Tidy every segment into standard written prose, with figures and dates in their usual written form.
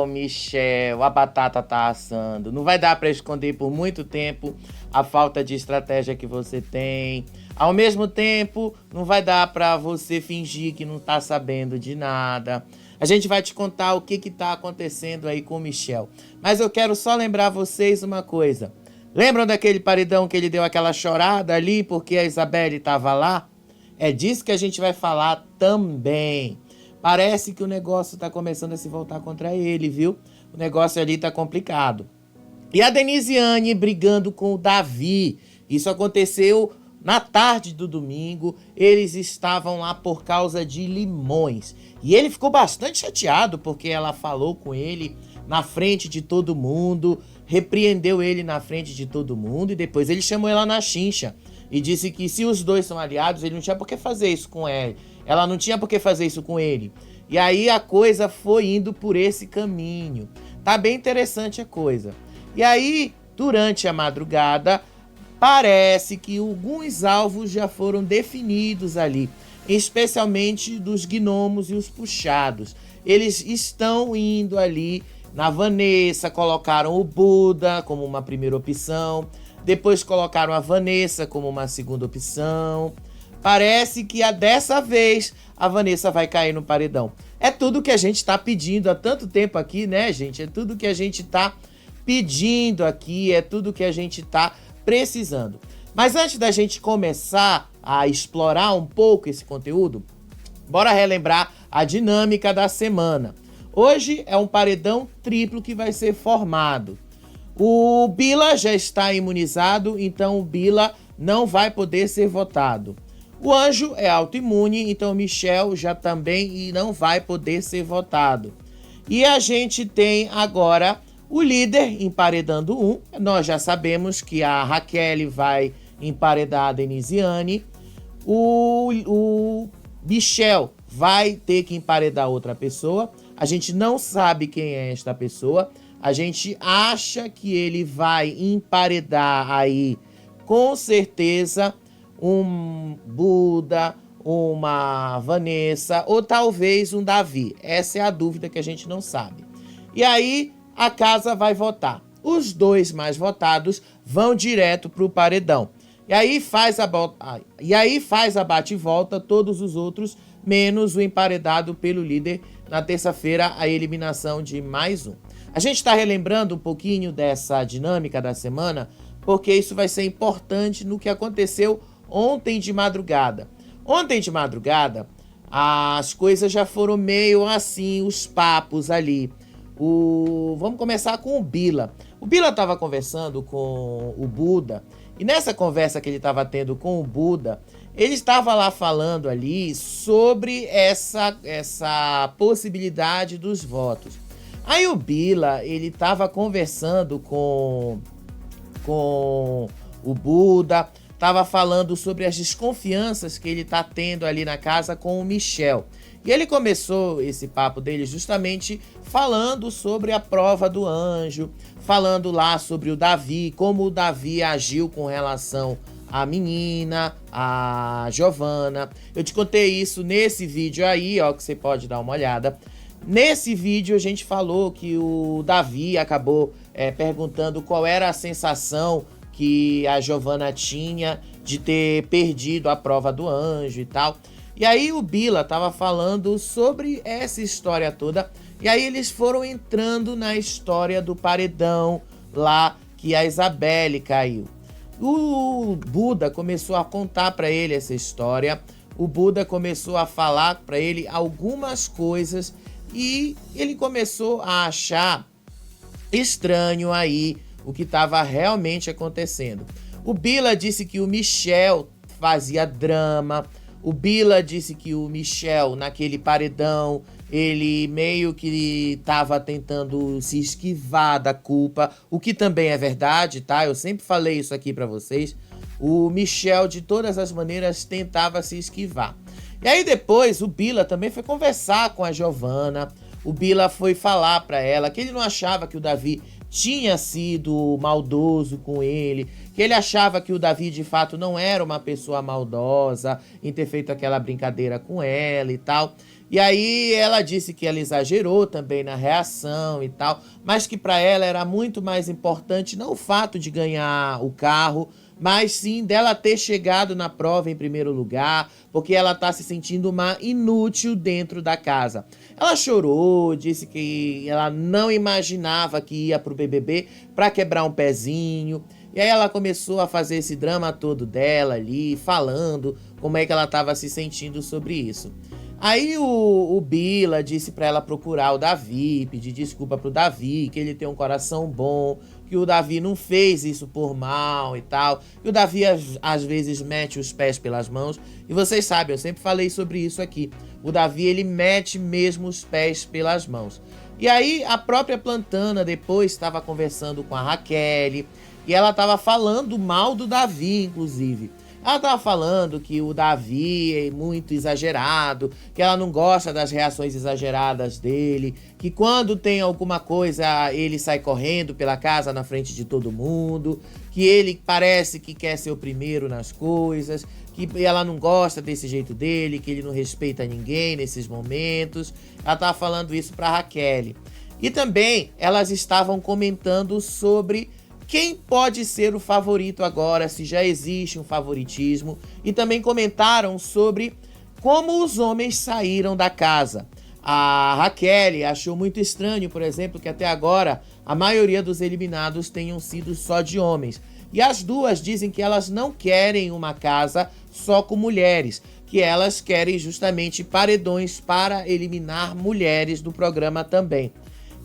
Michel, a batata tá assando. Não vai dar para esconder por muito tempo a falta de estratégia que você tem. Ao mesmo tempo, não vai dar para você fingir que não tá sabendo de nada. A gente vai te contar o que tá acontecendo aí com o Michel. Mas eu quero só lembrar vocês uma coisa. Lembram daquele paredão que ele deu aquela chorada ali porque a Isabelle estava lá? É disso que a gente vai falar também. Parece que o negócio tá começando a se voltar contra ele, viu? O negócio ali tá complicado. E a Denisiane brigando com o Davi. Isso aconteceu na tarde do domingo. Eles estavam lá por causa de limões. E ele ficou bastante chateado porque ela falou com ele na frente de todo mundo, repreendeu ele na frente de todo mundo e depois ele chamou ela na chincha e disse que se os dois são aliados, ele não tinha por que fazer isso com ela. Ela não tinha por que fazer isso com ele. E aí a coisa foi indo por esse caminho. Tá bem interessante a coisa. E aí, durante a madrugada, parece que alguns alvos já foram definidos ali, especialmente dos gnomos e os puxados. Eles estão indo ali na Vanessa, colocaram o Buda como uma primeira opção, depois colocaram a Vanessa como uma segunda opção. Parece que dessa vez a Vanessa vai cair no paredão. É tudo que a gente tá pedindo há tanto tempo aqui, né, gente? É tudo que a gente tá pedindo aqui, é tudo que a gente tá precisando. Mas antes da gente começar a explorar um pouco esse conteúdo, bora relembrar a dinâmica da semana. Hoje é um paredão triplo que vai ser formado. O Bila já está imunizado, então o Bila não vai poder ser votado. O Anjo é autoimune, então o Michel já também não vai poder ser votado. E a gente tem agora o líder emparedando um. Nós já sabemos que a Raquel vai emparedar a Denisiane. O Michel vai ter que emparedar outra pessoa. A gente não sabe quem é esta pessoa. A gente acha que ele vai emparedar aí, com certeza, um Buda, uma Vanessa ou talvez um Davi. Essa é a dúvida que a gente não sabe. E aí a casa vai votar. Os dois mais votados vão direto para o paredão. E aí faz a bate e volta todos os outros, menos o emparedado pelo líder. Na terça-feira, a eliminação de mais um. A gente está relembrando um pouquinho dessa dinâmica da semana, porque isso vai ser importante no que aconteceu ontem de madrugada. Ontem de madrugada, as coisas já foram meio assim, os papos ali. Vamos começar com o Bila. O Bila estava conversando com o Buda, e nessa conversa que ele estava tendo com o Buda, ele estava lá falando ali sobre essa possibilidade dos votos. Aí o Bila, ele estava conversando com o Buda, estava falando sobre as desconfianças que ele está tendo ali na casa com o Michel. E ele começou esse papo dele justamente falando sobre a prova do anjo, falando lá sobre o Davi, como o Davi agiu com relação à menina, a Giovana. Eu te contei isso nesse vídeo aí, ó, que você pode dar uma olhada. Nesse vídeo a gente falou que o Davi acabou perguntando qual era a sensação que a Giovana tinha de ter perdido a prova do anjo e tal. E aí o Bila tava falando sobre essa história toda. E aí eles foram entrando na história do paredão lá que a Isabelle caiu. O Buda começou a contar para ele essa história. O Buda começou a falar para ele algumas coisas e ele começou a achar estranho aí o que estava realmente acontecendo. O Bila disse que o Michel fazia drama. O Bila disse que o Michel, naquele paredão, ele meio que estava tentando se esquivar da culpa, o que também é verdade, tá? Eu sempre falei isso aqui para vocês. O Michel, de todas as maneiras, tentava se esquivar. E aí depois o Bila também foi conversar com a Giovana. O Bila foi falar para ela que ele não achava que o Davi tinha sido maldoso com ele, que ele achava que o Davi de fato não era uma pessoa maldosa em ter feito aquela brincadeira com ela e tal. E aí ela disse que ela exagerou também na reação e tal, mas que para ela era muito mais importante não o fato de ganhar o carro, mas sim dela ter chegado na prova em primeiro lugar, porque ela tá se sentindo uma inútil dentro da casa. Ela chorou, disse que ela não imaginava que ia pro BBB para quebrar um pezinho. E aí ela começou a fazer esse drama todo dela ali, falando como é que ela estava se sentindo sobre isso. Aí o Bila disse pra ela procurar o Davi, pedir desculpa pro Davi, que ele tem um coração bom, que o Davi não fez isso por mal e tal, que o Davi às vezes mete os pés pelas mãos, e vocês sabem, eu sempre falei sobre isso aqui, o Davi ele mete mesmo os pés pelas mãos. E aí a própria Plantana depois estava conversando com a Raquel, e ela estava falando mal do Davi, inclusive. Ela tava falando que o Davi é muito exagerado, que ela não gosta das reações exageradas dele, que quando tem alguma coisa ele sai correndo pela casa na frente de todo mundo, que ele parece que quer ser o primeiro nas coisas, que ela não gosta desse jeito dele, que ele não respeita ninguém nesses momentos. Ela tava falando isso pra Raquel. E também elas estavam comentando sobre quem pode ser o favorito agora, se já existe um favoritismo. E também comentaram sobre como os homens saíram da casa. A Raquel achou muito estranho, por exemplo, que até agora a maioria dos eliminados tenham sido só de homens. E as duas dizem que elas não querem uma casa só com mulheres, que elas querem justamente paredões para eliminar mulheres do programa também.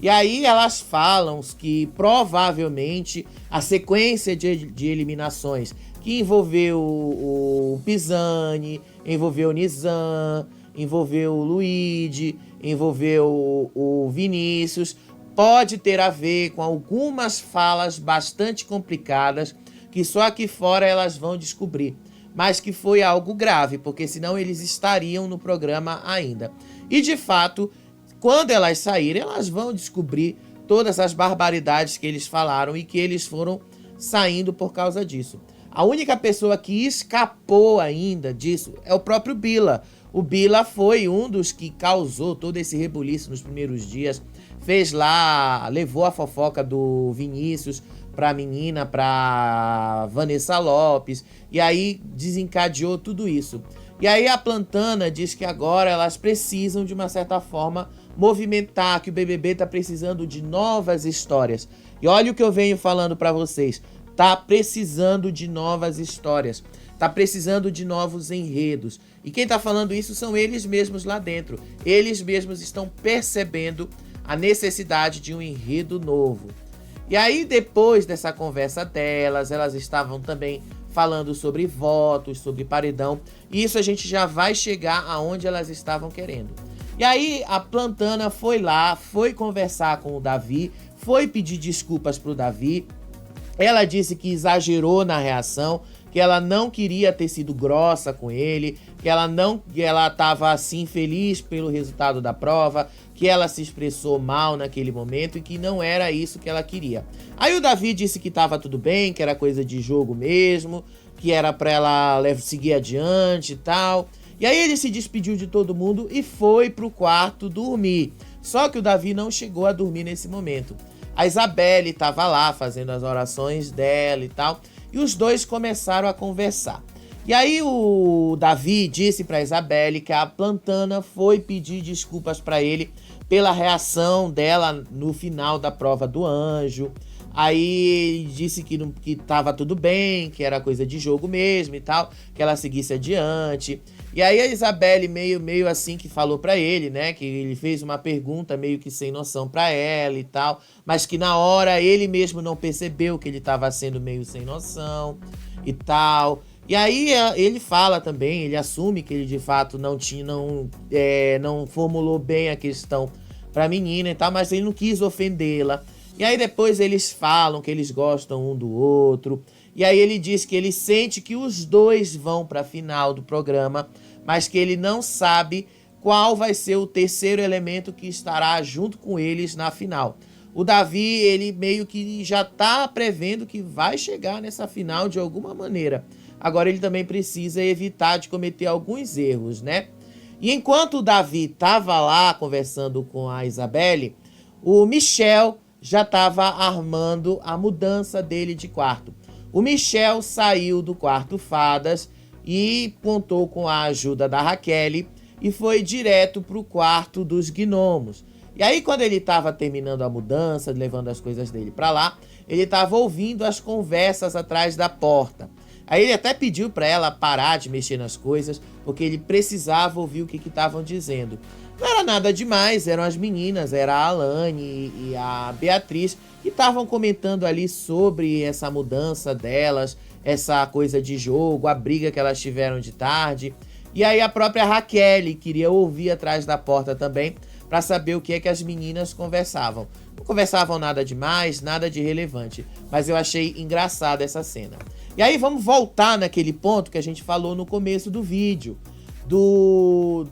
E aí elas falam que provavelmente a sequência de eliminações que envolveu o Pisani, envolveu o Nizam, envolveu o Luigi, envolveu o Vinícius, pode ter a ver com algumas falas bastante complicadas que só aqui fora elas vão descobrir. Mas que foi algo grave, porque senão eles estariam no programa ainda. E de fato, quando elas saírem, elas vão descobrir todas as barbaridades que eles falaram e que eles foram saindo por causa disso. A única pessoa que escapou ainda disso é o próprio Bila. O Bila foi um dos que causou todo esse rebuliço nos primeiros dias. Fez lá, levou a fofoca do Vinícius pra menina, pra Vanessa Lopes. E aí desencadeou tudo isso. E aí a Plantana diz que agora elas precisam, de uma certa forma, movimentar, que o BBB tá precisando de novas histórias. E olha o que eu venho falando pra vocês. Tá precisando de novas histórias. Tá precisando de novos enredos. E quem tá falando isso são eles mesmos lá dentro. Eles mesmos estão percebendo a necessidade de um enredo novo. E aí, depois dessa conversa delas, elas estavam também falando sobre votos, sobre paredão. E isso a gente já vai chegar aonde elas estavam querendo. E aí, a Plantana foi lá, foi conversar com o Davi, foi pedir desculpas pro Davi. Ela disse que exagerou na reação, que ela não queria ter sido grossa com ele, que ela estava assim feliz pelo resultado da prova, que ela se expressou mal naquele momento e que não era isso que ela queria. Aí o Davi disse que estava tudo bem, que era coisa de jogo mesmo, que era para ela seguir adiante e tal. E aí ele se despediu de todo mundo e foi pro quarto dormir. Só que o Davi não chegou a dormir nesse momento. A Isabelle estava lá fazendo as orações dela e tal, e os dois começaram a conversar. E aí o Davi disse para Isabelle que a Plantana foi pedir desculpas para ele pela reação dela no final da prova do anjo. Aí disse que tava tudo bem, que era coisa de jogo mesmo e tal, que ela seguisse adiante. E aí a Isabelle meio assim que falou pra ele, né, que ele fez uma pergunta meio que sem noção pra ela e tal, mas que na hora ele mesmo não percebeu que ele tava sendo meio sem noção e tal. E aí ele fala também, ele assume que ele de fato não formulou bem a questão pra menina e tal, mas ele não quis ofendê-la. E aí depois eles falam que eles gostam um do outro. E aí ele diz que ele sente que os dois vão para a final do programa, mas que ele não sabe qual vai ser o terceiro elemento que estará junto com eles na final. O Davi, ele meio que já tá prevendo que vai chegar nessa final de alguma maneira. Agora ele também precisa evitar de cometer alguns erros, né? E enquanto o Davi estava lá conversando com a Isabelle, o Michel já estava armando a mudança dele de quarto. O Michel saiu do quarto Fadas e contou com a ajuda da Raquel e foi direto para o quarto dos gnomos. E aí, quando ele estava terminando a mudança, levando as coisas dele para lá, ele estava ouvindo as conversas atrás da porta. Aí ele até pediu para ela parar de mexer nas coisas, porque ele precisava ouvir o que estavam dizendo. Não era nada demais, eram as meninas, era a Alane e a Beatriz, que estavam comentando ali sobre essa mudança delas, essa coisa de jogo, a briga que elas tiveram de tarde. E aí a própria Raquel queria ouvir atrás da porta também, para saber o que é que as meninas conversavam. Não conversavam nada demais, nada de relevante, mas eu achei engraçada essa cena. E aí vamos voltar naquele ponto que a gente falou no começo do vídeo, do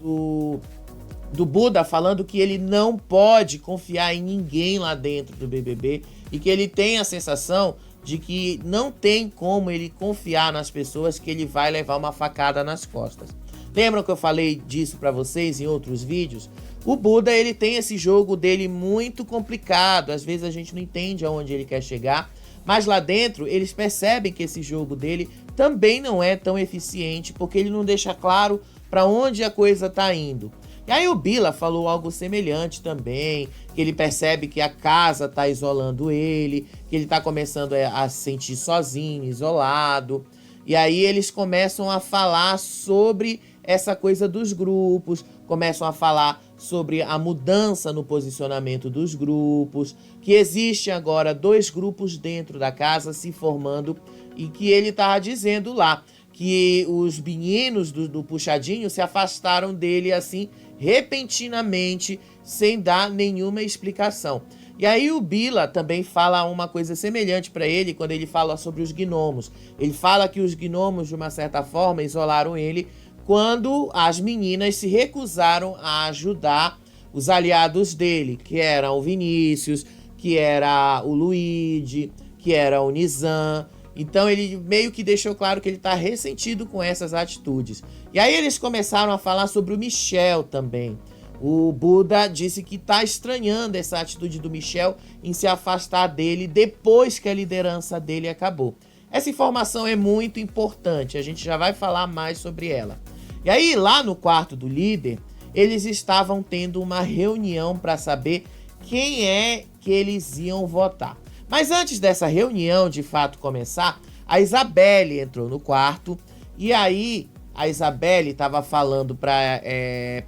Buda falando que ele não pode confiar em ninguém lá dentro do BBB e que ele tem a sensação de que não tem como ele confiar nas pessoas, que ele vai levar uma facada nas costas. Lembram que eu falei disso para vocês em outros vídeos? O Buda, ele tem esse jogo dele muito complicado, às vezes a gente não entende aonde ele quer chegar, mas lá dentro eles percebem que esse jogo dele também não é tão eficiente, porque ele não deixa claro para onde a coisa está indo. E aí o Bila falou algo semelhante também, que ele percebe que a casa está isolando ele, que ele está começando a se sentir sozinho, isolado. E aí eles começam a falar sobre essa coisa dos grupos, começam a falar sobre a mudança no posicionamento dos grupos, que existe agora 2 grupos dentro da casa se formando e que ele estava dizendo lá que os meninos do Puxadinho se afastaram dele assim repentinamente, sem dar nenhuma explicação. E aí o Bila também fala uma coisa semelhante para ele quando ele fala sobre os gnomos. Ele fala que os gnomos, de uma certa forma, isolaram ele quando as meninas se recusaram a ajudar os aliados dele, que eram o Vinícius, que era o Luigi, que era o Nizam. Então ele meio que deixou claro que ele está ressentido com essas atitudes. E aí eles começaram a falar sobre o Michel também. O Buda disse que está estranhando essa atitude do Michel em se afastar dele depois que a liderança dele acabou. Essa informação é muito importante, a gente já vai falar mais sobre ela. E aí lá no quarto do líder, eles estavam tendo uma reunião para saber quem é que eles iam votar. Mas antes dessa reunião de fato começar, a Isabelle entrou no quarto e aí a Isabelle estava falando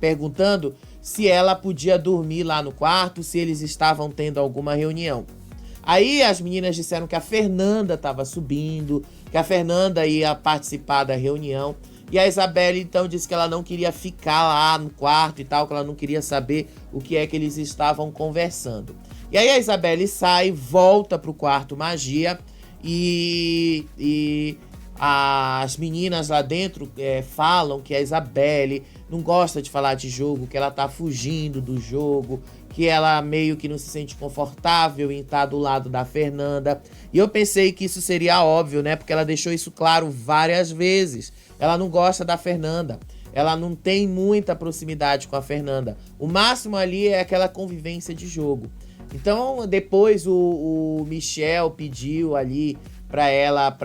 perguntando se ela podia dormir lá no quarto, se eles estavam tendo alguma reunião. Aí as meninas disseram que a Fernanda estava subindo, que a Fernanda ia participar da reunião. E a Isabelle então disse que ela não queria ficar lá no quarto e tal, que ela não queria saber o que é que eles estavam conversando. E aí a Isabelle sai, volta pro quarto magia e as meninas lá dentro falam que a Isabelle não gosta de falar de jogo, que ela tá fugindo do jogo, que ela meio que não se sente confortável em estar do lado da Fernanda. E eu pensei que isso seria óbvio, né? Porque ela deixou isso claro várias vezes. Ela não gosta da Fernanda. Ela não tem muita proximidade com a Fernanda. O máximo ali é aquela convivência de jogo. Então, depois o Michel pediu ali para ela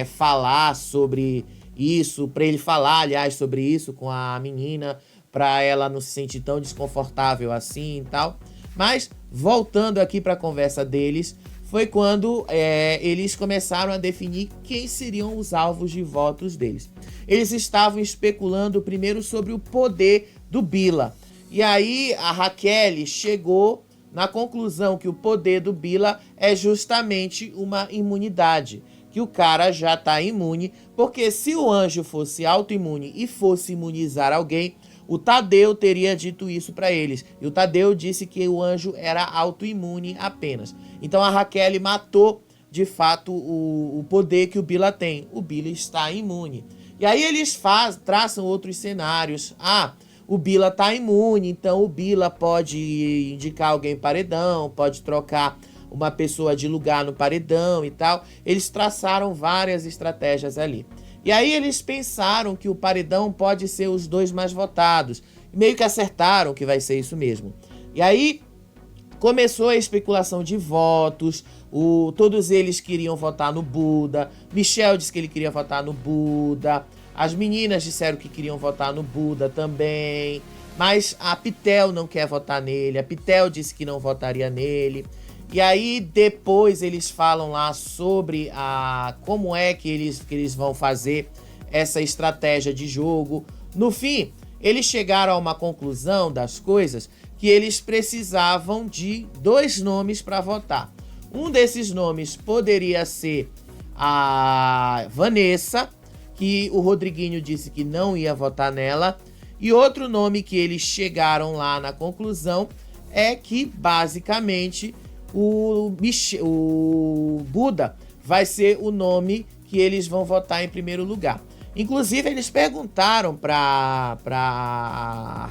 falar sobre isso, para ele falar, aliás, sobre isso com a menina, para ela não se sentir tão desconfortável assim e tal. Mas, voltando aqui para a conversa deles, foi quando eles começaram a definir quem seriam os alvos de votos deles. Eles estavam especulando primeiro sobre o poder do Bila. E aí a Raquel chegou na conclusão que o poder do Bila é justamente uma imunidade, que o cara já está imune, porque se o anjo fosse autoimune e fosse imunizar alguém, o Tadeu teria dito isso para eles. E o Tadeu disse que o anjo era autoimune apenas. Então a Raquel matou, de fato, o poder que o Bila tem. O Bila está imune. E aí eles traçam outros cenários. O Bila está imune, então o Bila pode indicar alguém paredão, pode trocar uma pessoa de lugar no paredão e tal. Eles traçaram várias estratégias ali. E aí eles pensaram que o paredão pode ser os 2 mais votados. Meio que acertaram que vai ser isso mesmo. E aí começou a especulação de votos, todos eles queriam votar no Buda, Michel disse que ele queria votar no Buda, as meninas disseram que queriam votar no Buda também, mas a Pitel não quer votar nele, a Pitel disse que não votaria nele. E aí depois eles falam lá sobre como é que eles vão fazer essa estratégia de jogo. No fim, eles chegaram a uma conclusão das coisas que eles precisavam de 2 nomes para votar. Um desses nomes poderia ser a Vanessa, que o Rodriguinho disse que não ia votar nela. E outro nome que eles chegaram lá na conclusão é que, basicamente, o Buda vai ser o nome que eles vão votar em primeiro lugar. Inclusive, eles perguntaram pra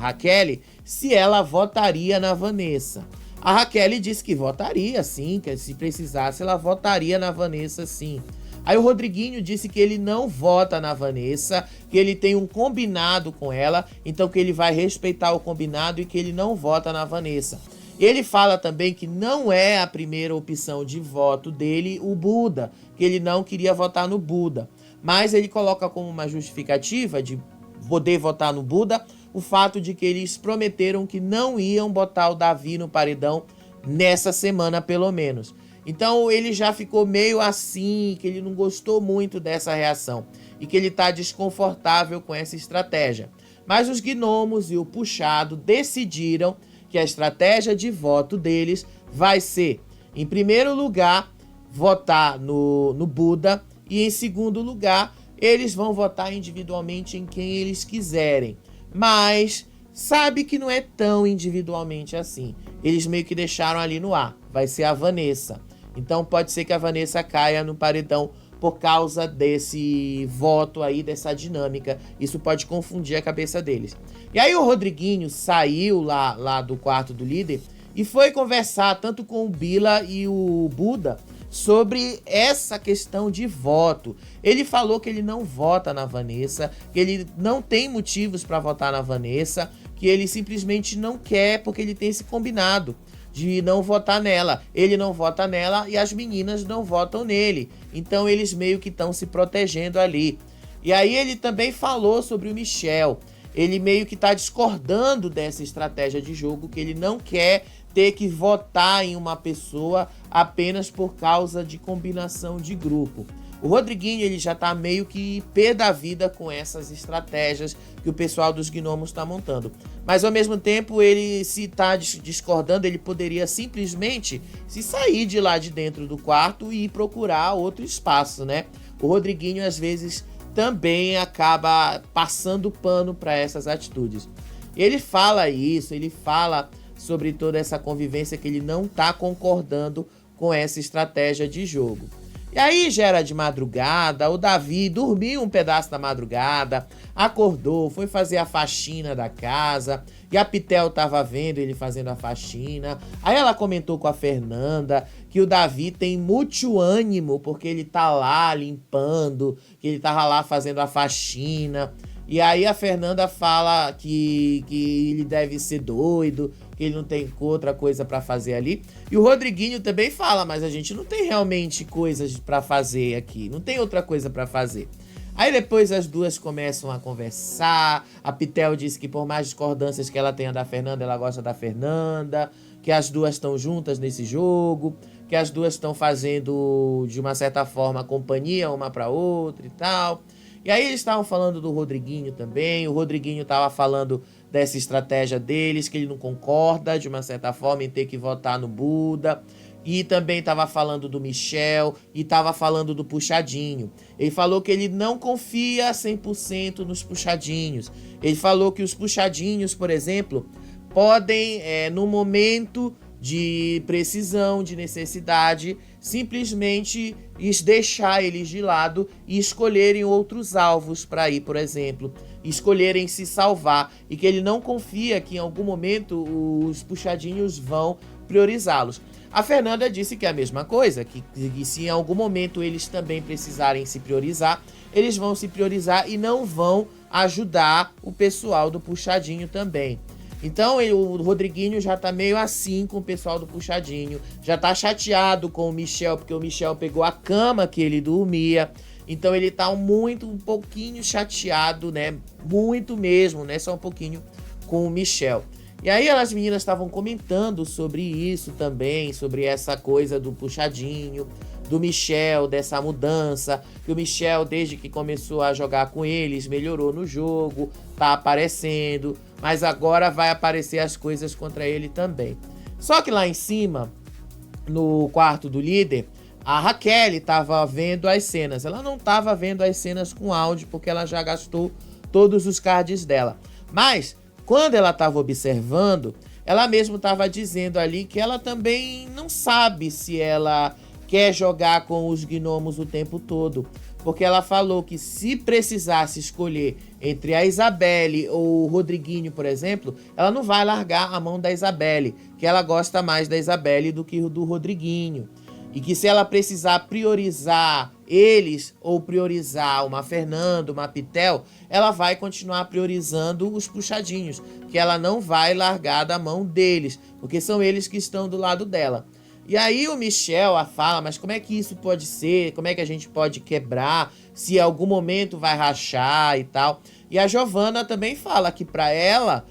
Raquel se ela votaria na Vanessa. A Raquel disse que votaria, sim, que se precisasse, ela votaria na Vanessa, sim. Aí o Rodriguinho disse que ele não vota na Vanessa, que ele tem um combinado com ela, então que ele vai respeitar o combinado e que ele não vota na Vanessa. Ele fala também que não é a primeira opção de voto dele o Buda, que ele não queria votar no Buda. Mas ele coloca como uma justificativa de poder votar no Buda o fato de que eles prometeram que não iam botar o Davi no paredão nessa semana, pelo menos. Então ele já ficou meio assim, que ele não gostou muito dessa reação e que ele está desconfortável com essa estratégia. Mas os gnomos e o puxado decidiram que a estratégia de voto deles vai ser, em primeiro lugar, votar no Buda, e em segundo lugar, eles vão votar individualmente em quem eles quiserem. Mas sabe que não é tão individualmente assim. Eles meio que deixaram ali no ar. Vai ser a Vanessa. Então pode ser que a Vanessa caia no paredão por causa desse voto aí, dessa dinâmica. Isso pode confundir a cabeça deles. E aí o Rodriguinho saiu lá do quarto do líder e foi conversar tanto com o Bila e o Buda sobre essa questão de voto. Ele falou que ele não vota na Vanessa, que ele não tem motivos para votar na Vanessa, que ele simplesmente não quer porque ele tem esse combinado de não votar nela. Ele não vota nela e as meninas não votam nele. Então eles meio que estão se protegendo ali. E aí ele também falou sobre o Michel. Ele meio que está discordando dessa estratégia de jogo, que ele não quer ter que votar em uma pessoa apenas por causa de combinação de grupo. O Rodriguinho ele já tá meio que pé da vida com essas estratégias que o pessoal dos gnomos está montando. Mas ao mesmo tempo, ele se tá discordando, ele poderia simplesmente se sair de lá de dentro do quarto e procurar outro espaço, né? O Rodriguinho às vezes também acaba passando pano para essas atitudes. Ele fala isso, ele fala sobre toda essa convivência que ele não tá concordando com essa estratégia de jogo. E aí já era de madrugada, o Davi dormiu um pedaço da madrugada, acordou, foi fazer a faxina da casa, e a Pitel tava vendo ele fazendo a faxina. Aí ela comentou com a Fernanda que o Davi tem muito ânimo, porque ele tá lá limpando, que ele tava lá fazendo a faxina. E aí a Fernanda fala que ele deve ser doido, que ele não tem outra coisa pra fazer ali. E o Rodriguinho também fala, mas a gente não tem realmente coisas pra fazer aqui, não tem outra coisa pra fazer. Aí depois as duas começam a conversar, a Pitel disse que por mais discordâncias que ela tenha da Fernanda, ela gosta da Fernanda, que as duas estão juntas nesse jogo, que as duas estão fazendo, de uma certa forma, companhia uma pra outra e tal. E aí eles estavam falando do Rodriguinho também, o Rodriguinho estava falando dessa estratégia deles, que ele não concorda, de uma certa forma, em ter que votar no Buda. E também estava falando do Michel e estava falando do Puxadinho. Ele falou que ele não confia 100% nos Puxadinhos. Ele falou que os Puxadinhos, por exemplo, podem, no momento de precisão, de necessidade, simplesmente deixar eles de lado e escolherem outros alvos para ir, por exemplo, escolherem se salvar, e que ele não confia que em algum momento os Puxadinhos vão priorizá-los. A Fernanda disse que é a mesma coisa, que se em algum momento eles também precisarem se priorizar, eles vão se priorizar e não vão ajudar o pessoal do Puxadinho também. Então o Rodriguinho já tá meio assim com o pessoal do Puxadinho, já tá chateado com o Michel, porque o Michel pegou a cama que ele dormia. Então ele tá um pouquinho chateado, né? Muito mesmo, né? Só um pouquinho com o Michel. E aí as meninas estavam comentando sobre isso também, sobre essa coisa do Puxadinho, do Michel, dessa mudança, que o Michel, desde que começou a jogar com eles, melhorou no jogo, tá aparecendo, mas agora vai aparecer as coisas contra ele também. Só que lá em cima, no quarto do líder, a Raquel estava vendo as cenas. Ela não estava vendo as cenas com áudio, porque ela já gastou todos os cards dela. Mas, quando ela estava observando, ela mesma estava dizendo ali que ela também não sabe se ela quer jogar com os gnomos o tempo todo. Porque ela falou que se precisasse escolher entre a Isabelle ou o Rodriguinho, por exemplo, ela não vai largar a mão da Isabelle, que ela gosta mais da Isabelle do que do Rodriguinho. E que se ela precisar priorizar eles ou priorizar uma Fernanda, uma Pitel, ela vai continuar priorizando os Puxadinhos, que ela não vai largar da mão deles, porque são eles que estão do lado dela. E aí o Michel fala, mas como é que isso pode ser? Como é que a gente pode quebrar? Se em algum momento vai rachar e tal. E a Giovana também fala que para ela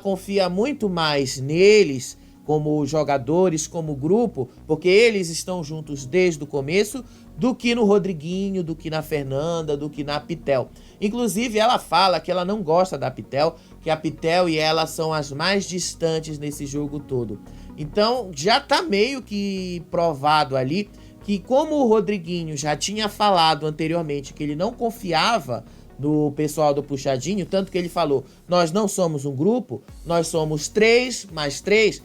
confia muito mais neles, como jogadores, como grupo, porque eles estão juntos desde o começo, do que no Rodriguinho, do que na Fernanda, do que na Pitel. Inclusive, ela fala que ela não gosta da Pitel, que a Pitel e ela são as mais distantes nesse jogo todo. Então, já tá meio que provado ali que, como o Rodriguinho já tinha falado anteriormente que ele não confiava do pessoal do Puxadinho, tanto que ele falou, nós não somos um grupo, nós somos 3 mais 3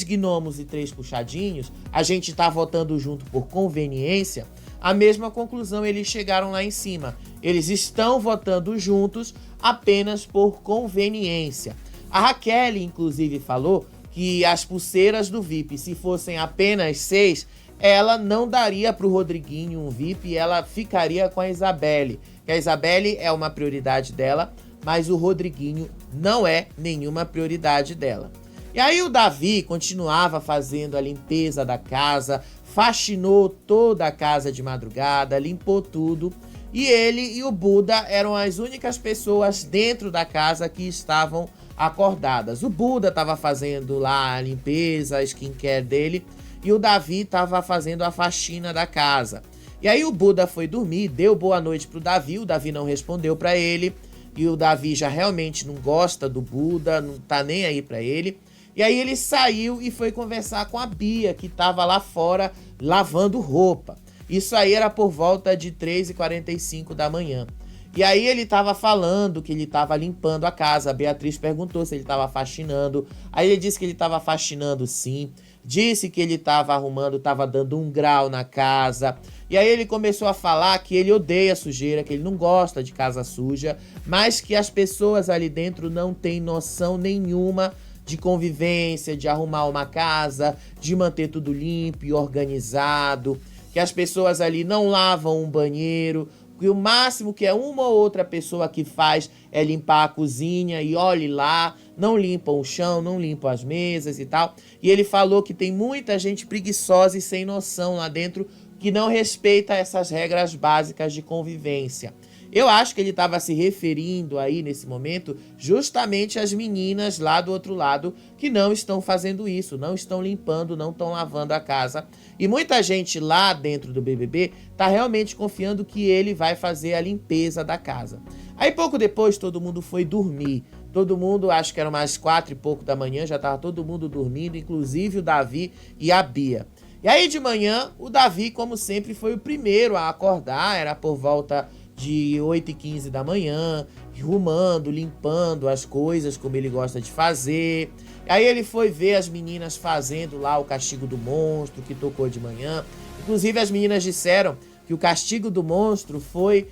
gnomos e 3 puxadinhos, a gente tá votando junto por conveniência, a mesma conclusão eles chegaram lá em cima. Eles estão votando juntos apenas por conveniência. A Raquel, inclusive, falou que as pulseiras do VIP, se fossem apenas 6, ela não daria para o Rodriguinho um VIP e ela ficaria com a Isabelle. Que a Isabelle é uma prioridade dela, mas o Rodriguinho não é nenhuma prioridade dela. E aí o Davi continuava fazendo a limpeza da casa, faxinou toda a casa de madrugada, limpou tudo. E ele e o Buda eram as únicas pessoas dentro da casa que estavam acordadas. O Buda estava fazendo lá a limpeza, a skincare dele, e o Davi estava fazendo a faxina da casa. E aí o Buda foi dormir, deu boa noite pro Davi, o Davi não respondeu para ele, e o Davi já realmente não gosta do Buda, não tá nem aí para ele. E aí ele saiu e foi conversar com a Bia, que estava lá fora lavando roupa. Isso aí era por volta de 3h45 da manhã. E aí ele estava falando que ele estava limpando a casa. A Beatriz perguntou se ele estava faxinando. Aí ele disse que ele estava faxinando sim. Disse que ele estava arrumando, estava dando um grau na casa. E aí ele começou a falar que ele odeia sujeira, que ele não gosta de casa suja, mas que as pessoas ali dentro não têm noção nenhuma de convivência, de arrumar uma casa, de manter tudo limpo e organizado, que as pessoas ali não lavam um banheiro, que o máximo que é uma ou outra pessoa que faz é limpar a cozinha e olhe lá, não limpam o chão, não limpam as mesas e tal. E ele falou que tem muita gente preguiçosa e sem noção lá dentro que não respeita essas regras básicas de convivência. Eu acho que ele estava se referindo aí, nesse momento, justamente às meninas lá do outro lado que não estão fazendo isso, não estão limpando, não estão lavando a casa. E muita gente lá dentro do BBB tá realmente confiando que ele vai fazer a limpeza da casa. Aí pouco depois todo mundo foi dormir. Todo mundo, acho que era umas 4 e pouco da manhã, já estava todo mundo dormindo, inclusive o Davi e a Bia. E aí de manhã, o Davi, como sempre, foi o primeiro a acordar, era por volta de 8h15 da manhã, arrumando, limpando as coisas como ele gosta de fazer. Aí ele foi ver as meninas fazendo lá o castigo do monstro, que tocou de manhã. Inclusive as meninas disseram que o castigo do monstro foi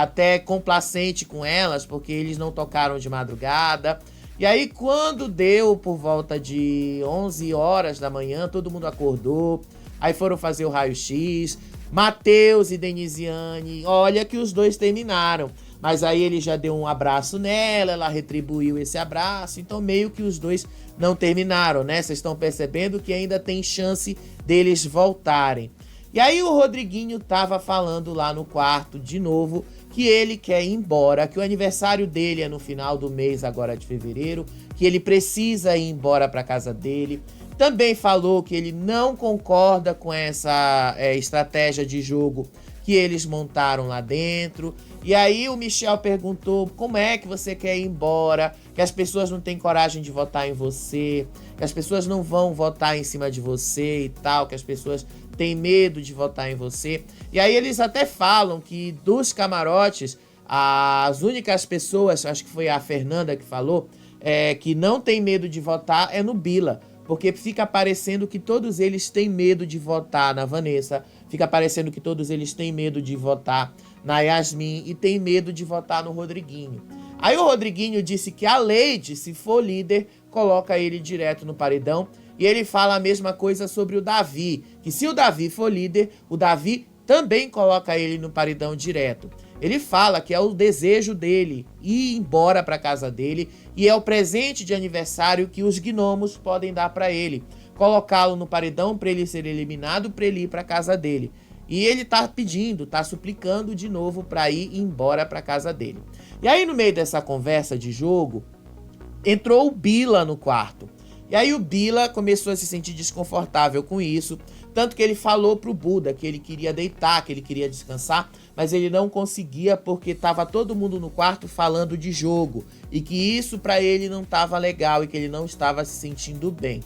até complacente com elas, porque eles não tocaram de madrugada. E aí, quando deu por volta de 11 horas da manhã, todo mundo acordou. Aí foram fazer o raio-x. Matheus e Denisiane, olha que os dois terminaram. Mas aí ele já deu um abraço nela, ela retribuiu esse abraço. Então meio que os dois não terminaram, né? Vocês estão percebendo que ainda tem chance deles voltarem. E aí o Rodriguinho tava falando lá no quarto de novo que ele quer ir embora, que o aniversário dele é no final do mês agora de fevereiro, que ele precisa ir embora para casa dele. Também falou que ele não concorda com essa estratégia de jogo que eles montaram lá dentro. E aí o Michel perguntou como é que você quer ir embora, que as pessoas não têm coragem de votar em você, que as pessoas não vão votar em cima de você e tal, que as pessoas têm medo de votar em você. E aí eles até falam que dos camarotes, as únicas pessoas, acho que foi a Fernanda que falou, que não tem medo de votar é no Bila. Porque fica parecendo que todos eles têm medo de votar na Vanessa, fica parecendo que todos eles têm medo de votar na Yasmin e tem medo de votar no Rodriguinho. Aí o Rodriguinho disse que a Leide, se for líder, coloca ele direto no paredão. E ele fala a mesma coisa sobre o Davi, que se o Davi for líder, o Davi também coloca ele no paredão direto. Ele fala que é o desejo dele ir embora para casa dele e é o presente de aniversário que os gnomos podem dar para ele. Colocá-lo no paredão para ele ser eliminado, para ele ir para casa dele. E ele tá pedindo, tá suplicando de novo para ir embora para casa dele. E aí no meio dessa conversa de jogo, entrou o Bila no quarto. E aí o Bila começou a se sentir desconfortável com isso, tanto que ele falou pro Buda que ele queria deitar, que ele queria descansar, mas ele não conseguia porque tava todo mundo no quarto falando de jogo e que isso pra ele não tava legal e que ele não estava se sentindo bem.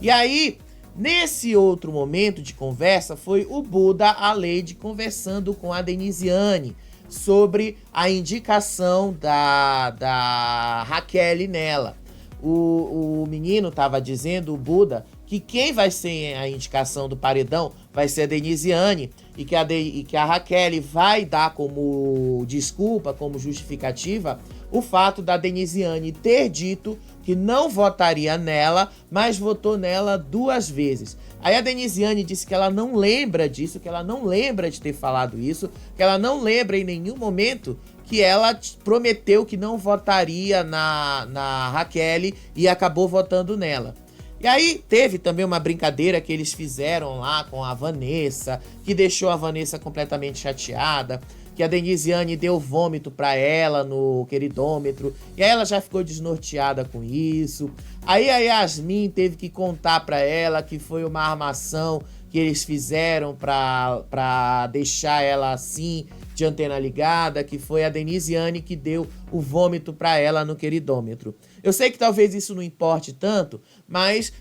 E aí, nesse outro momento de conversa, foi o Buda, a Leide, conversando com a Denisiane sobre a indicação da Raquel nela. O menino estava dizendo, o Buda, que quem vai ser a indicação do paredão vai ser a Denisiane e que a Raquel vai dar como desculpa, como justificativa, o fato da Denisiane ter dito que não votaria nela, mas votou nela 2 vezes. Aí a Denisiane disse que ela não lembra disso, que ela não lembra de ter falado isso, que ela não lembra em nenhum momento que ela prometeu que não votaria na Raquel e acabou votando nela. E aí teve também uma brincadeira que eles fizeram lá com a Vanessa, que deixou a Vanessa completamente chateada, que a Denisiane deu vômito pra ela no queridômetro, e aí ela já ficou desnorteada com isso. Aí a Yasmin teve que contar pra ela que foi uma armação que eles fizeram pra deixar ela assim, de antena ligada, que foi a Denisiane que deu o vômito pra ela no queridômetro. Eu sei que talvez isso não importe tanto, mas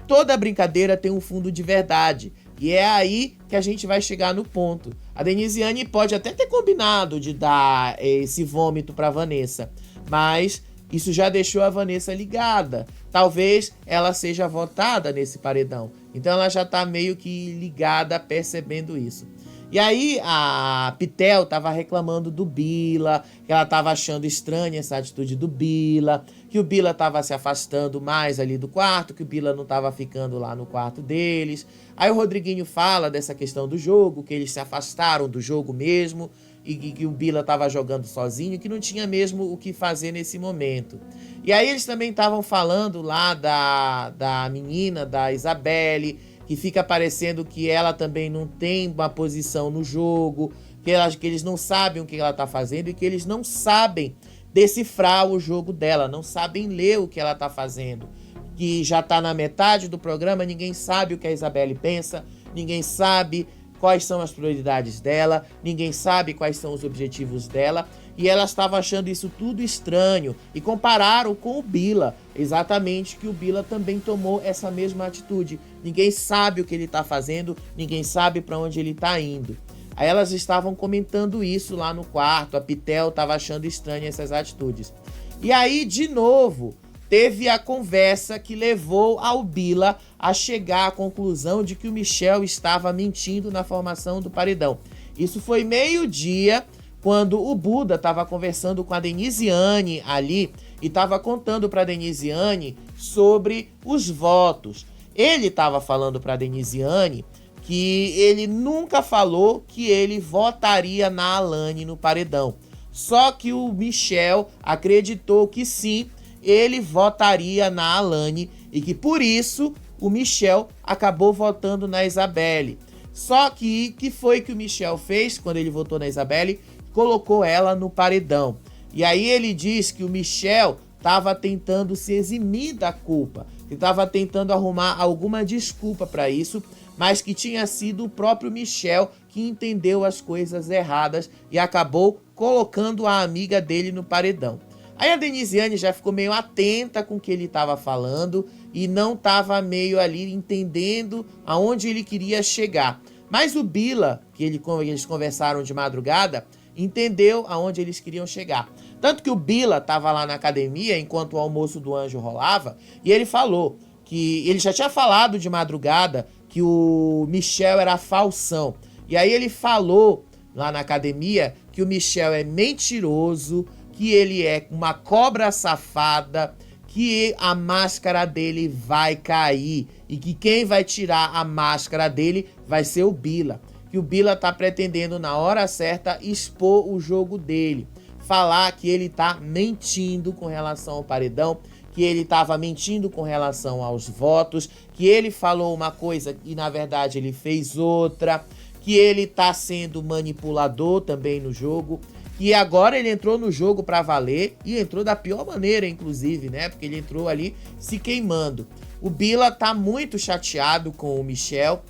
toda brincadeira tem um fundo de verdade. E é aí que a gente vai chegar no ponto. A Denisiane pode até ter combinado de dar esse vômito pra Vanessa, mas isso já deixou a Vanessa ligada. Talvez ela seja votada nesse paredão. Então ela já tá meio que ligada, percebendo isso. E aí a Pitel tava reclamando do Bila, que ela tava achando estranha essa atitude do Bila, que o Bila tava se afastando mais ali do quarto, que o Bila não tava ficando lá no quarto deles. Aí o Rodriguinho fala dessa questão do jogo, que eles se afastaram do jogo mesmo, e que o Bila tava jogando sozinho, que não tinha mesmo o que fazer nesse momento. E aí eles também estavam falando lá da menina, da Isabelle, que fica parecendo que ela também não tem uma posição no jogo, que eles não sabem o que ela tá fazendo e que eles não sabem decifrar o jogo dela, não sabem ler o que ela tá fazendo. Que já tá na metade do programa, ninguém sabe o que a Isabelle pensa, ninguém sabe quais são as prioridades dela, ninguém sabe quais são os objetivos dela, e elas estavam achando isso tudo estranho e compararam com o Bila, exatamente, que o Bila também tomou essa mesma atitude. Ninguém sabe o que ele está fazendo, ninguém sabe para onde ele está indo. Aí elas estavam comentando isso lá no quarto, a Pitel estava achando estranho essas atitudes. E aí, de novo, teve a conversa que levou ao Bila a chegar à conclusão de que o Michel estava mentindo na formação do paredão. Isso foi meio-dia, quando o Buda estava conversando com a Denisiane ali e estava contando para a Denisiane sobre os votos. Ele estava falando para a Denisiane que ele nunca falou que ele votaria na Alane no paredão. Só que o Michel acreditou que sim, ele votaria na Alane e que por isso o Michel acabou votando na Isabelle. Só que foi que o Michel fez quando ele votou na Isabelle? Colocou ela no paredão. E aí ele diz que o Michel estava tentando se eximir da culpa, que estava tentando arrumar alguma desculpa para isso, mas que tinha sido o próprio Michel que entendeu as coisas erradas e acabou colocando a amiga dele no paredão. Aí a Denisiane já ficou meio atenta com o que ele estava falando e não estava meio ali entendendo aonde ele queria chegar. Mas o Bila, que eles conversaram de madrugada, entendeu aonde eles queriam chegar. Tanto que o Bila estava lá na academia enquanto o almoço do anjo rolava e ele falou que ele já tinha falado de madrugada que o Michel era falsão. E aí ele falou lá na academia que o Michel é mentiroso, que ele é uma cobra safada, que a máscara dele vai cair e que quem vai tirar a máscara dele vai ser o Bila. Que o Bila tá pretendendo na hora certa expor o jogo dele, falar que ele tá mentindo com relação ao paredão, que ele estava mentindo com relação aos votos, que ele falou uma coisa e na verdade ele fez outra, que ele tá sendo manipulador também no jogo. E agora ele entrou no jogo pra valer e entrou da pior maneira, inclusive, né? Porque ele entrou ali se queimando. O Bila tá muito chateado com o Michel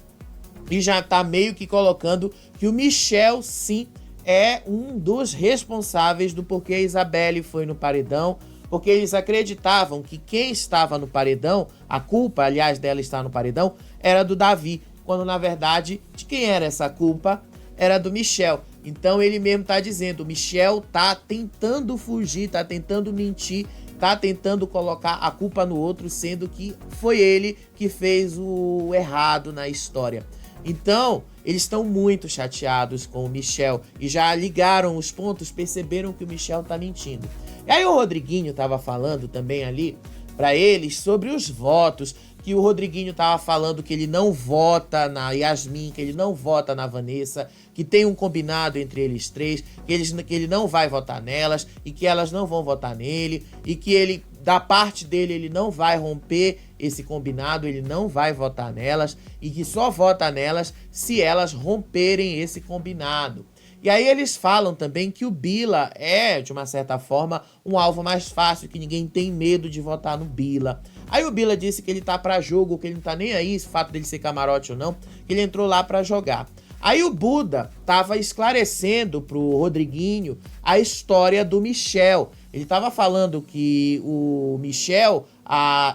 e já tá meio que colocando que o Michel, sim, é um dos responsáveis do porquê a Isabelle foi no paredão, porque eles acreditavam que quem estava no paredão, a culpa, aliás, dela estar no paredão, era do Davi, quando na verdade, de quem era essa culpa? Era do Michel. Então ele mesmo tá dizendo, o Michel tá tentando fugir, tá tentando mentir, tá tentando colocar a culpa no outro, sendo que foi ele que fez o errado na história. Então, eles estão muito chateados com o Michel e já ligaram os pontos, perceberam que o Michel tá mentindo. E aí o Rodriguinho tava falando também ali pra eles sobre os votos, que o Rodriguinho tava falando que ele não vota na Yasmin, que ele não vota na Vanessa, que tem um combinado entre eles três, que ele não vai votar nelas e que elas não vão votar nele e que ele, da parte dele, ele não vai romper esse combinado, ele não vai votar nelas e que só vota nelas se elas romperem esse combinado. E aí eles falam também que o Bila é, de uma certa forma, um alvo mais fácil, que ninguém tem medo de votar no Bila. Aí o Bila disse que ele tá pra jogo, que ele não tá nem aí, esse fato dele ser camarote ou não, que ele entrou lá pra jogar. Aí o Buda tava esclarecendo pro Rodriguinho a história do Michel. Ele tava falando que o Michel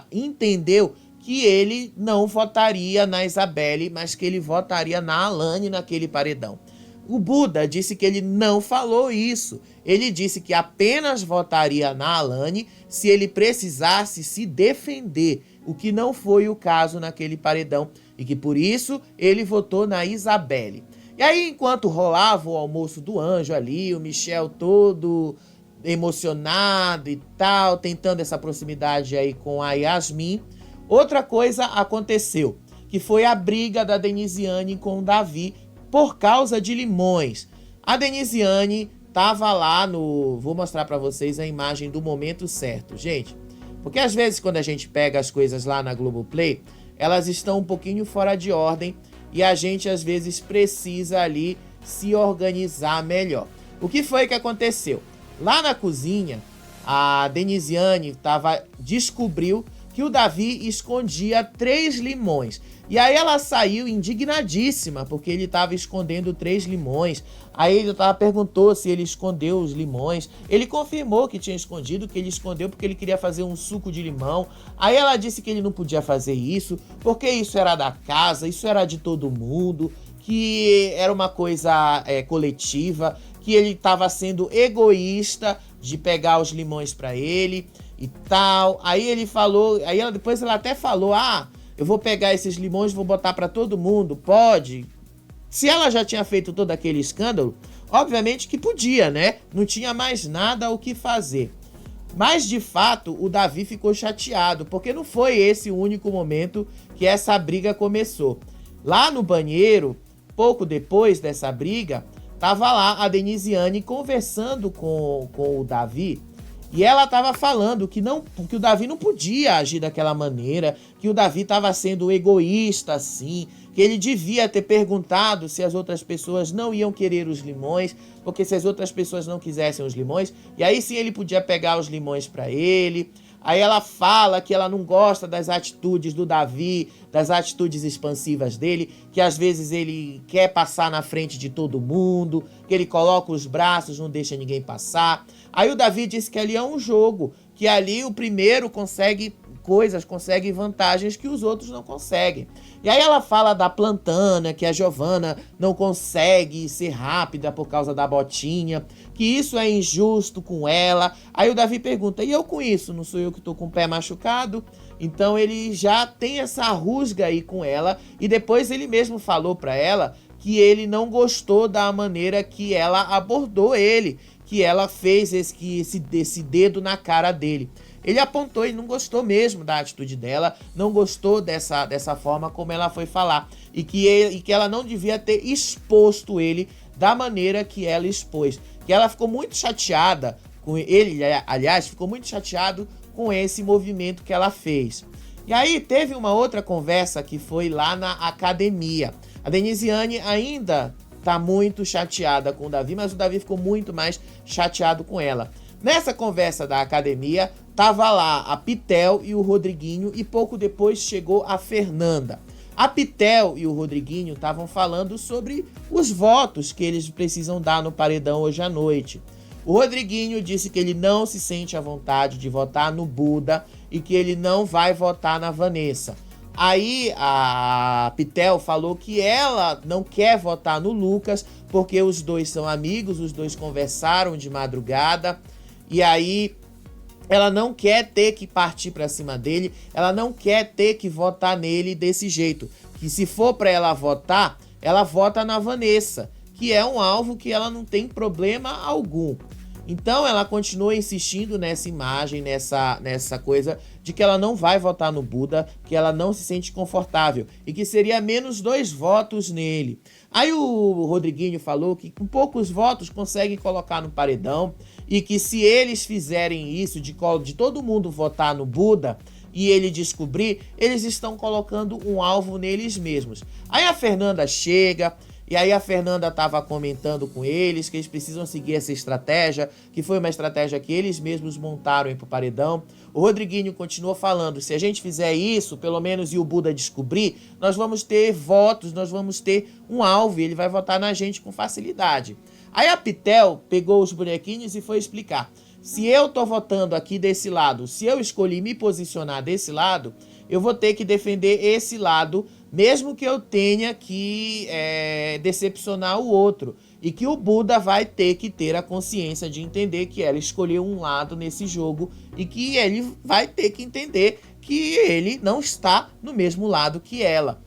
entendeu que ele não votaria na Isabelle, mas que ele votaria na Alane naquele paredão. O Buda disse que ele não falou isso. Ele disse que apenas votaria na Alane se ele precisasse se defender, o que não foi o caso naquele paredão, e que por isso ele votou na Isabelle. E aí, enquanto rolava o almoço do anjo ali, o Michel todo emocionado e tal, tentando essa proximidade aí com a Yasmin, outra coisa aconteceu, que foi a briga da Denisiane com o Davi, por causa de limões. A Denisiane tava lá no... Vou mostrar pra vocês a imagem do momento certo, gente. Porque às vezes quando a gente pega as coisas lá na Globoplay, elas estão um pouquinho fora de ordem e a gente às vezes precisa ali se organizar melhor. O que foi que aconteceu? Lá na cozinha, a Denisiane descobriu que o Davi escondia 3 limões. E aí ela saiu indignadíssima, porque ele estava escondendo 3 limões. Aí ela perguntou se ele escondeu os limões. Ele confirmou que tinha escondido, que ele escondeu porque ele queria fazer um suco de limão. Aí ela disse que ele não podia fazer isso, porque isso era da casa, isso era de todo mundo, que era uma coisa coletiva, que ele estava sendo egoísta de pegar os limões para ele e tal. Aí ele falou, depois ela até falou, eu vou pegar esses limões e vou botar pra todo mundo, pode? Se ela já tinha feito todo aquele escândalo, Obviamente que podia, né? Não tinha mais nada o que fazer. Mas, de fato, o Davi ficou chateado, porque não foi esse o único momento que essa briga começou. Lá no banheiro, pouco depois dessa briga, tava lá a Denisiane conversando com o Davi, e ela tava falando que o Davi não podia agir daquela maneira, que o Davi estava sendo egoísta assim, que ele devia ter perguntado se as outras pessoas não iam querer os limões, porque se as outras pessoas não quisessem os limões, e aí sim ele podia pegar os limões para ele. Aí ela fala que ela não gosta das atitudes do Davi, das atitudes expansivas dele, que às vezes ele quer passar na frente de todo mundo, que ele coloca os braços, não deixa ninguém passar. Aí o Davi disse que ali é um jogo, que ali o primeiro consegue coisas, consegue vantagens que os outros não conseguem. E aí ela fala da plantana, que a Giovana não consegue ser rápida por causa da botinha, que isso é injusto com ela. Aí o Davi pergunta, e eu com isso? Não sou eu que tô com o pé machucado? Então ele já tem essa rusga aí com ela, e depois ele mesmo falou pra ela que ele não gostou da maneira que ela abordou ele, que ela fez esse dedo na cara dele. Ele apontou e não gostou mesmo da atitude dela, não gostou dessa forma como ela foi falar, e que ela não devia ter exposto ele da maneira que ela expôs. Que ela ficou muito chateada com ele, aliás, ficou muito chateado com esse movimento que ela fez. E aí teve uma outra conversa que foi lá na academia. A Denisiane ainda tá muito chateada com o Davi, mas o Davi ficou muito mais chateado com ela. Nessa conversa da academia, tava lá a Pitel e o Rodriguinho, e pouco depois chegou a Fernanda. A Pitel e o Rodriguinho estavam falando sobre os votos que eles precisam dar no paredão hoje à noite. O Rodriguinho disse que ele não se sente à vontade de votar no Buda e que ele não vai votar na Vanessa. Aí a Pitel falou que ela não quer votar no Lucas porque os dois são amigos, os dois conversaram de madrugada, e aí ela não quer ter que partir pra cima dele, ela não quer ter que votar nele desse jeito. Que se for pra ela votar, ela vota na Vanessa, que é um alvo que ela não tem problema algum. Então ela continua insistindo nessa imagem, nessa coisa de que ela não vai votar no Buda, que ela não se sente confortável e que seria menos 2 votos nele. Aí o Rodriguinho falou que com poucos votos consegue colocar no paredão e que se eles fizerem isso de todo mundo votar no Buda e ele descobrir, eles estão colocando um alvo neles mesmos. Aí a Fernanda chega. E aí a Fernanda estava comentando com eles que eles precisam seguir essa estratégia, que foi uma estratégia que eles mesmos montaram pro paredão. O Rodriguinho continuou falando, se a gente fizer isso, pelo menos e o Buda descobrir, nós vamos ter votos, nós vamos ter um alvo e ele vai votar na gente com facilidade. Aí a Pitel pegou os bonequinhos e foi explicar. Se eu tô votando aqui desse lado, se eu escolhi me posicionar desse lado, eu vou ter que defender esse lado, mesmo que eu tenha que decepcionar o outro. E que o Buda vai ter que ter a consciência de entender que ela escolheu um lado nesse jogo e que ele vai ter que entender que ele não está no mesmo lado que ela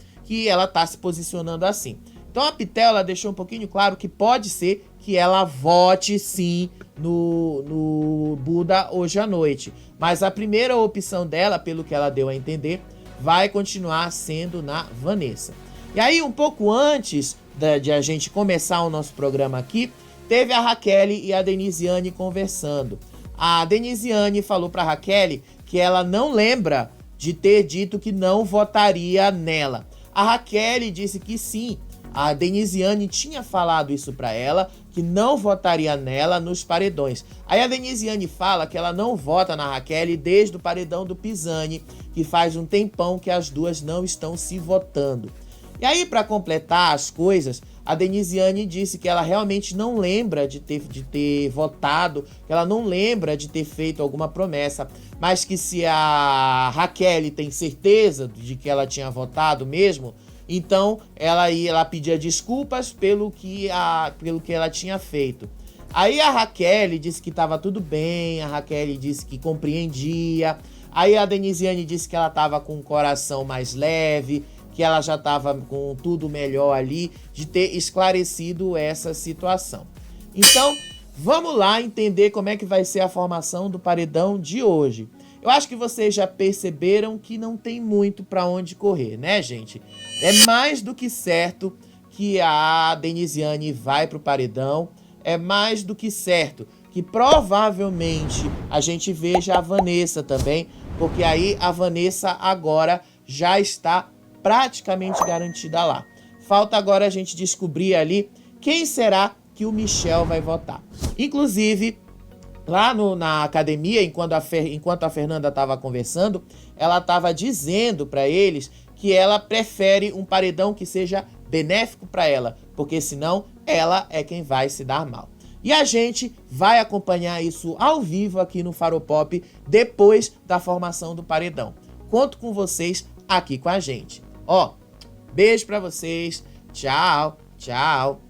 está se posicionando assim. Então a Pitel ela deixou um pouquinho claro que pode ser que ela vote sim no Buda hoje à noite. Mas a primeira opção dela, pelo que ela deu a entender, vai continuar sendo na Vanessa. E aí, um pouco antes de a gente começar o nosso programa aqui, teve a Raquel e a Denisiane conversando. A Denisiane falou para a Raquel que ela não lembra de ter dito que não votaria nela. A Raquel disse que sim. A Denisiane tinha falado isso pra ela, que não votaria nela nos paredões. Aí a Denisiane fala que ela não vota na Raquel desde o paredão do Pisani, que faz um tempão que as duas não estão se votando. E aí, pra completar as coisas, a Denisiane disse que ela realmente não lembra de ter votado, que ela não lembra de ter feito alguma promessa, mas que se a Raquel tem certeza de que ela tinha votado mesmo, então ela pedia desculpas pelo que ela tinha feito. Aí a Raquel disse que estava tudo bem, a Raquel disse que compreendia. Aí a Denisiane disse que ela estava com o coração mais leve, que ela já estava com tudo melhor ali, de ter esclarecido essa situação. Então, vamos lá entender como é que vai ser a formação do paredão de hoje. Eu acho que vocês já perceberam que não tem muito para onde correr, né, gente? É mais do que certo que a Denisiane vai pro paredão. É mais do que certo que provavelmente a gente veja a Vanessa também, porque aí a Vanessa agora já está praticamente garantida lá. Falta agora a gente descobrir ali quem será que o Michel vai votar. Inclusive, lá na academia, enquanto a Fernanda estava conversando, ela estava dizendo para eles que ela prefere um paredão que seja benéfico para ela, porque senão ela é quem vai se dar mal. E a gente vai acompanhar isso ao vivo aqui no Faropop depois da formação do paredão. Conto com vocês aqui com a gente. Ó, beijo para vocês. Tchau, tchau.